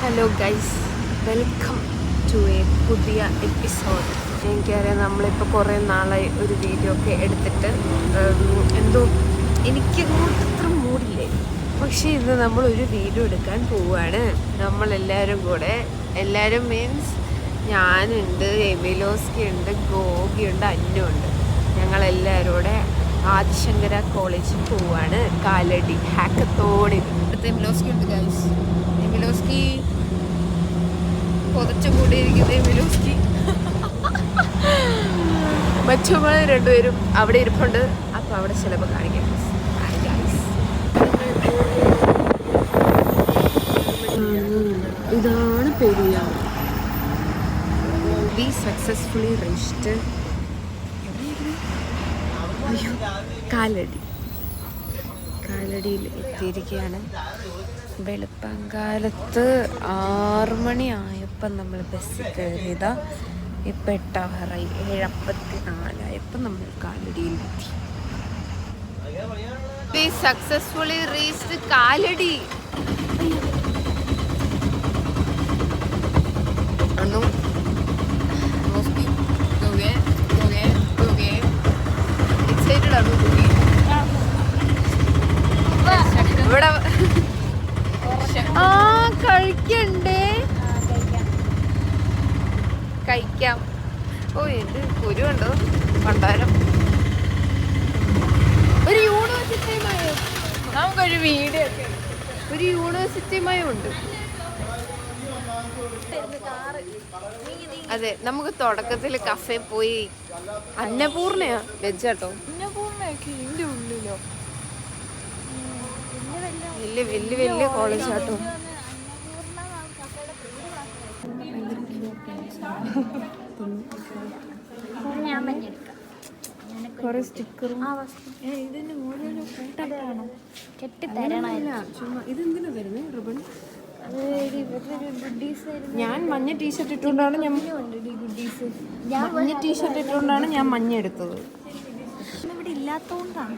Hello guys, welcome to a പുതിയ episode. എനിക്കറിയാം നമ്മളിപ്പോൾ കുറേ നാളായി ഒരു വീഡിയോ ഒക്കെ എടുത്തിട്ട് എന്തോ എനിക്കങ്ങോട്ട് അത്ര മൂടില്ലേ. പക്ഷേ ഇന്ന് നമ്മളൊരു വീഡിയോ എടുക്കാൻ പോവുകയാണ്. നമ്മളെല്ലാവരും കൂടെ, എല്ലാവരും മീൻസ് ഞാനുണ്ട്, എമിലോസ്കി ഉണ്ട്, ഗോഗിയുണ്ട്, അന്നുണ്ട്. ഞങ്ങളെല്ലാവരും കൂടെ ആദിശങ്കര കോളേജിൽ പോവുകയാണ്. കാലടി ഹാക്കത്തോണിൽ. അടുത്ത് എമിലോസ്കി ഉണ്ട് ഗൈസ്. എമിലോസ്കി പൊതച്ചു കൂടിയിരിക്കുന്ന എമിലോസ്കി. മറ്റുമ്പോൾ രണ്ടുപേരും അവിടെ ഇരിപ്പുണ്ട്. അപ്പോൾ അവിടെ ചിലപ്പോൾ കാണിക്കാം. ഇതാണ് പെരിയാർ. വി സക്സസ്ഫുള്ളി റീച്ച്ഡ് കാലടിയിൽ എത്തിയിരിക്കുകയാണ്. വെളുപ്പാങ്കാലത്ത് 6 മണിയായപ്പം നമ്മൾ ബസ്സിൽ കയറിയതാ. ഇപ്പം 8 7:54 നമ്മൾ കാലടിയിലെത്തി. We successfully reached Kalady. ഇവിടെ കഴിക്കണ്ടേ? കഴിക്കാം. ഓ, എന്ത് കുരുണ്ടോ പണ്ടാരം. ഒരു യൂണിവേഴ്സിറ്റിയുമായോ നമുക്കൊരു വീഡിയോ ഒക്കെ. ഒരു യൂണിവേഴ്സിറ്റിയുമായോ ഉണ്ട്. അതെ, നമുക്ക് തുടക്കത്തിൽ കഫേ പോയി. അന്നപൂർണയാ വെജാട്ടോ. അന്നപൂർണയൊക്കെ ഇതിൻ്റെ ഉള്ളിലോ വലിയ കോളേജ് ആട്ടോ. കുറെ സ്റ്റിക്കറും ഇതിന് ഓരോരോ ചുമ്മാ. ഇതെന്തിനാ വരുന്നത് റിബൺ? ഞാൻ മഞ്ഞ ടീഷർട്ട് ഇട്ടുകൊണ്ടാണ് ഞാൻ മഞ്ഞ എടുത്തത്. ഇവിടെ ഇല്ലാത്തോണ്ടാണ്.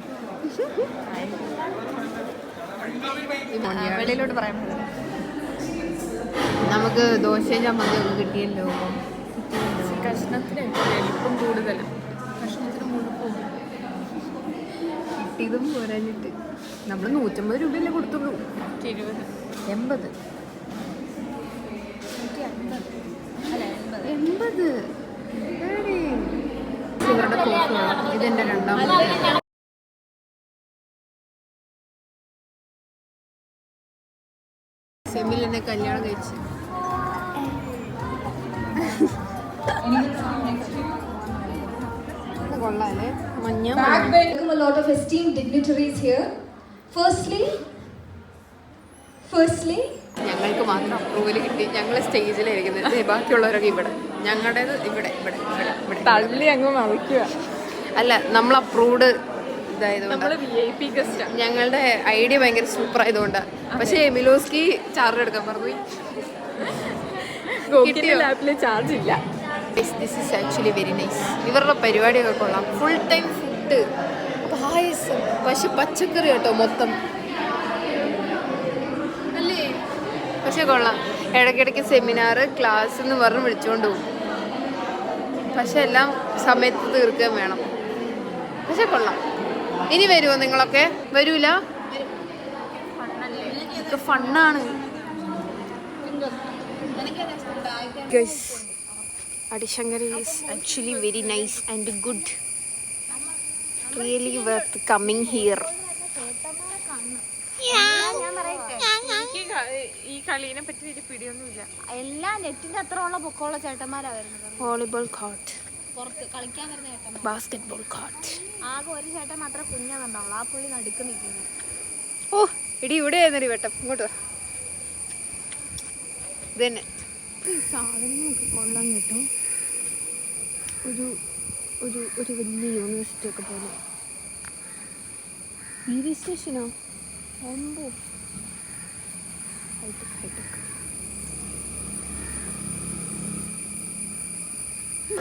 വെളിയിലോട്ട് പറയാൻ നമുക്ക് ദോശയും ചമ്മന്തി ഒന്നും കിട്ടിയല്ലോ. കഷ്ണത്തിന് എളുപ്പം കൂടുതലാണ്. കഷ്ണത്തിന് മുഴുപ്പും കിട്ടിയതും പോരാഞ്ഞിട്ട് നമ്മൾ 150 രൂപയല്ലേ കൊടുത്തുള്ളൂ. 80 ഇവരുടെ കോഫി. ഇതെൻ്റെ രണ്ടാമത്തെ. സെമിൽ എന്നെ കല്യാണം കഴിച്ചു. കൊള്ളാല്ലേ മഞ്ഞ. Welcome a lot of esteemed dignitaries here. Firstly ഞങ്ങൾക്ക് മാത്രം അപ്രൂവൽ കിട്ടി. ഞങ്ങൾ സ്റ്റേജിലായിരിക്കുന്നത്. ബാക്കിയുള്ളവരൊക്കെ ഇവിടെ. ഞങ്ങളുടേത് ഇവിടെ തള്ളി അങ്ങ് മറിക്കുക. അല്ല, നമ്മൾ അപ്രൂവ്ഡ് ഇതായതുകൊണ്ട്. ഞങ്ങളുടെ ഐഡിയ ഭയങ്കര സൂപ്പർ ആയതുകൊണ്ടാണ്. പക്ഷേ എമിലോസ്കി ചാർജ് എടുക്കാൻ പറഞ്ഞു. ചാർജ് ഇല്ല. This is actually very nice. ഇവരുടെ പരിപാടിയൊക്കെ കൊള്ളാം. ഫുൾ ടൈം ഫുഡ്, പായസം, പക്ഷെ പച്ചക്കറി കേട്ടോ മൊത്തം. അല്ലേ? പക്ഷെ കൊള്ളാം. ഇടയ്ക്കിടയ്ക്ക് സെമിനാർ, ക്ലാസ് എന്ന് പറഞ്ഞ് വിളിച്ചുകൊണ്ട് പോകും. പക്ഷെ എല്ലാം സമയത്ത് തീർക്കുകയും വേണം. പക്ഷെ കൊള്ളാം. ഇനി വരുമോ നിങ്ങളൊക്കെ? വരൂല? ഫണ്ണാണ്. Adi Shankara is actually very nice and good. Really worth coming here. ഈ കളീനെ പറ്റി വലിയ പിടിയൊന്നുമില്ല. എല്ലാ നെറ്റിന്റെ അത്രയുള്ള പൊക്കമുള്ള ചേട്ടന്മാരാ വരുന്നത്. വോളിബോൾ കോർട്ട്, പുറത്ത് കളിക്കാൻ വരുന്ന ചേട്ടന്മാർ. Basketball court. ആകെ ഒരു ചേട്ടൻ മാത്രം കുഞ്ഞാന്നുണ്ടാവുള്ളൂ. ആ പുള്ളി നടുക്ക് നിൽക്കുന്നു. ഓ, ഇടി ഇവിടെ ആയിരുന്നടി വെട്ടം. ഇങ്ങോട്ട് വാ. ഇത് തന്നെ സാധനങ്ങളൊക്കെ കൊള്ളാൻ കിട്ടും. ഒരു വലിയ യൂണിവേഴ്സിറ്റി ഒക്കെ പോലെ. പി സ്റ്റേഷനോ? ഒമ്പോ ഹൈടെക്.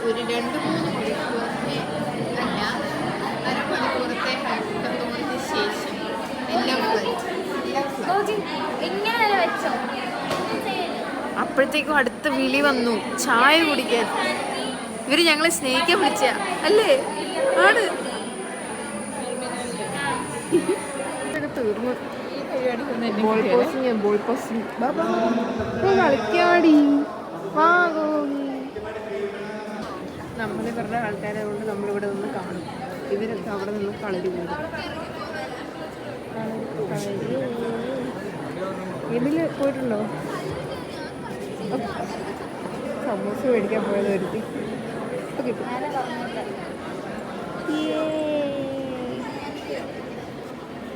ഒരു 2-3 മണിക്കൂറിന് അല്ല, അരമണിക്കൂറത്തെ ഹാക്കത്തോണിന് ശേഷം എല്ലാം ഇങ്ങനെ വെച്ചോ. അപ്പോഴത്തേക്കും അടുത്ത വിളി വന്നു ചായ കുടിക്കാൻ. ഇവര് ഞങ്ങളെ സ്നേഹിക്കാൻ വിളിച്ച അല്ലേ? ആണ്. തീർന്നു. കളിക്കാടി നമ്മളിവരുടെ ആൾക്കാരെ കൊണ്ട് നമ്മളിവിടെ നിന്ന് കാണും. ഇവരൊക്കെ അവിടെ നിന്ന് കളരി കൂടും. ഇതില് പോയിട്ടുണ്ടോ? സമൂസ മേടിക്കാൻ പോയത് ഒരുത്തി കിട്ടും.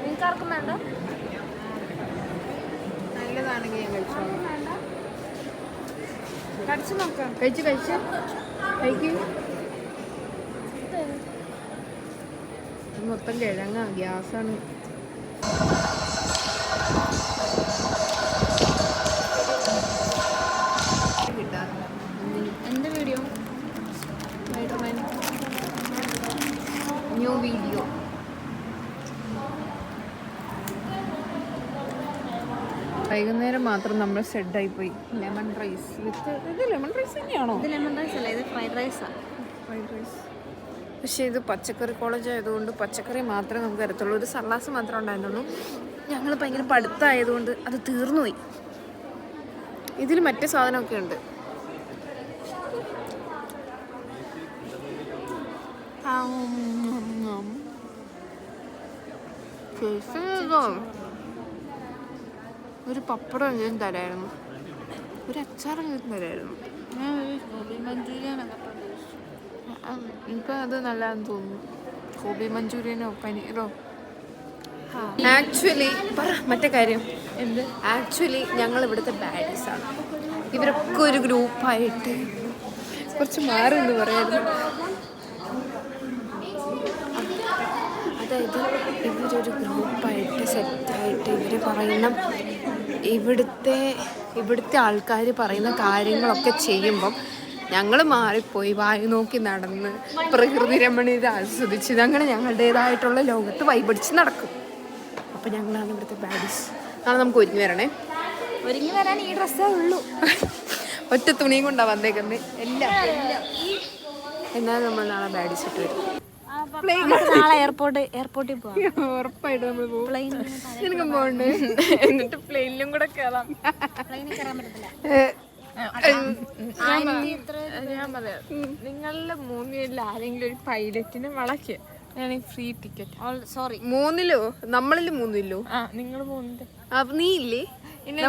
നിങ്ങൾക്കാർക്കും വേണ്ട? നല്ലതാണെങ്കിൽ ഞാൻ കഴിച്ചോളാം. കടിച്ചു നോക്കാം. കഴിച്ച് കഴിക്കും. മൊത്തം കിഴങ്ങ, ഗ്യാസാണ്. എൻ്റെ വീഡിയോ സ്പൈഡർമാൻ ന്യൂ വീഡിയോ. വൈകുന്നേരം മാത്രം നമ്മൾ സെഡായി പോയി. ലെമൺ റൈസ് വിത്ത് ഇത് ലെമൺ റൈസ് തന്നെയാണോ? ഇത് ലെമൺ റൈസ് അല്ല, ഇത് ഫ്രൈഡ് റൈസാണ്. Fried rice. പക്ഷേ ഇത് പച്ചക്കറി കോളേജ് ആയതുകൊണ്ട് പച്ചക്കറി മാത്രമേ നമുക്ക് തരത്തുള്ളൂ. ഒരു സലാസ് മാത്രമേ ഉണ്ടായിരുന്നുള്ളൂ. ഞങ്ങൾ ഭയങ്കര പഠിത്തമായതുകൊണ്ട് അത് തീർന്നുപോയി. ഇതിൽ മറ്റേ സാധനമൊക്കെ ഉണ്ട്. ഒരു പപ്പടം എങ്കിലും തരായിരുന്നു, ഒരു അച്ചാറെങ്കിലും തരായിരുന്നു. ഇപ്പം അത് നല്ലതാണെന്ന് തോന്നുന്നു. ഗോബി മഞ്ചൂരിയനോ പനീറോ. ആക്ച്വലി മറ്റേ കാര്യം എന്ത്, ആക്ച്വലി ഞങ്ങൾ ഇവിടുത്തെ ബാഡീസാണ്. ഇവരൊക്കെ ഒരു ഗ്രൂപ്പായിട്ട് കുറച്ച് മാറി എന്ന് പറയായിരുന്നു. അതായത് ഇവരൊരു ഗ്രൂപ്പായിട്ട് സെറ്റായിട്ട് ഇവർ പറയുന്ന ഇവിടുത്തെ ആൾക്കാർ പറയുന്ന കാര്യങ്ങളൊക്കെ ചെയ്യുമ്പം ഞങ്ങൾ മാറിപ്പോയി വായി നോക്കി നടന്ന് പ്രകൃതി രമണീയത ആസ്വദിച്ച് അങ്ങനെ ഞങ്ങളുടേതായിട്ടുള്ള ലോകത്ത് വൈബടിച്ച് നടക്കും. അപ്പം ഞങ്ങളാണ് ഇവിടുത്തെ ബാഡീസ്. നാളെ നമുക്ക് ഒരുങ്ങി വരണേ. ഒരുങ്ങി വരാൻ ഈ ഡ്രസ്സേ ഉള്ളൂ. ഒറ്റ തുണിയും കൊണ്ടാണ് വന്നേക്കുന്നത് എല്ലാം. എന്നാലും നമ്മൾ നാളെ ബാഡീസ് ഇട്ട് വരും. നാളെ എയർപോർട്ടിൽ പോവാം. ഉറപ്പായിട്ട് നമ്മൾ പോകും. നിനക്കും പോകണ്ടേ? എന്നിട്ട് പ്ലെയിനിലും കൂടെ കയറാം. പ്ലെയിനിൽ കയറാൻ പറ്റത്തില്ല. ഞാൻ പറയാം, നിങ്ങളുടെ മൂന്നിൽ ആരെങ്കിലും ഒരു പൈലറ്റിന് വളയ്ക്ക്. Free ticket. സോറി, 3 നമ്മളിൽ 3 നിങ്ങൾ പോകുന്നത്. അപ്പൊ നീ ഇല്ലേ?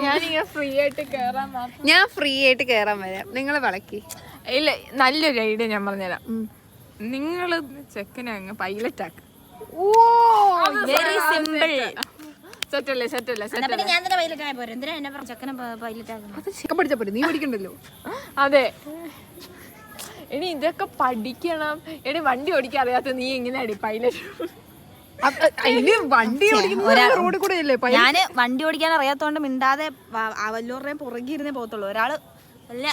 ഞാൻ ഫ്രീ ആയിട്ട് കയറാൻ മാത്രം. ഞാൻ ഫ്രീ ആയിട്ട് കയറാൻ വരാം. നിങ്ങളെ വളക്കി. ഇല്ല, നല്ലൊരു ഐഡിയ ഞാൻ പറഞ്ഞുതരാം. നിങ്ങള് ചെക്കനെ അങ്ങ് പൈലറ്റ് ആക്ക. Very simple. സെറ്റല്ലേ? ഞാൻ തന്നെ പൈലറ്റ് ആയ പോരെ. എന്തിനാ എന്നെ ചെക്കനെ പൈലറ്റ് ആക്കുന്നത്? അത് ചിക്കൻ പഠിച്ചാ പോരെ, നീ പഠിക്കണ്ടല്ലോ. അതെ, ഇനി ഇതൊക്കെ പഠിക്കണം. ഇനി വണ്ടി ഓടിക്കാൻ അറിയാത്ത നീ എങ്ങനെയാടി പൈലറ്റ്? വണ്ടി റോഡിൽ കൂടെ അല്ലേ? ഞാന് വണ്ടി ഓടിക്കാൻ അറിയാത്തോണ്ട് മിണ്ടാതെ വല്ലവരുടെയും പുറകെ ഇരുന്നേ പോകത്തുള്ളൂ. ഒരാള് അല്ല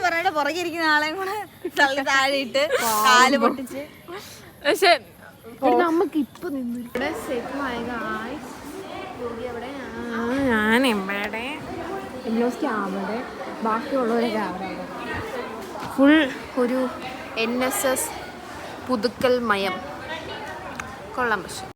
പറയാതെ പുറകെ ഇരിക്കുന്ന ആളെയും കൂടെ തള്ളി താഴെയിട്ട് കാല് പൊട്ടിച്ച്. പക്ഷെ നമുക്ക് ഇപ്പൊ ഇവിടെ ഞാൻ ഇവിടെ അവിടെ ബാക്കിയുള്ളവരൊക്കെ അവിടെ ഫുൾ ഒരു NSS പുതുക്കൽ മയം കൊള്ളാം. പക്ഷെ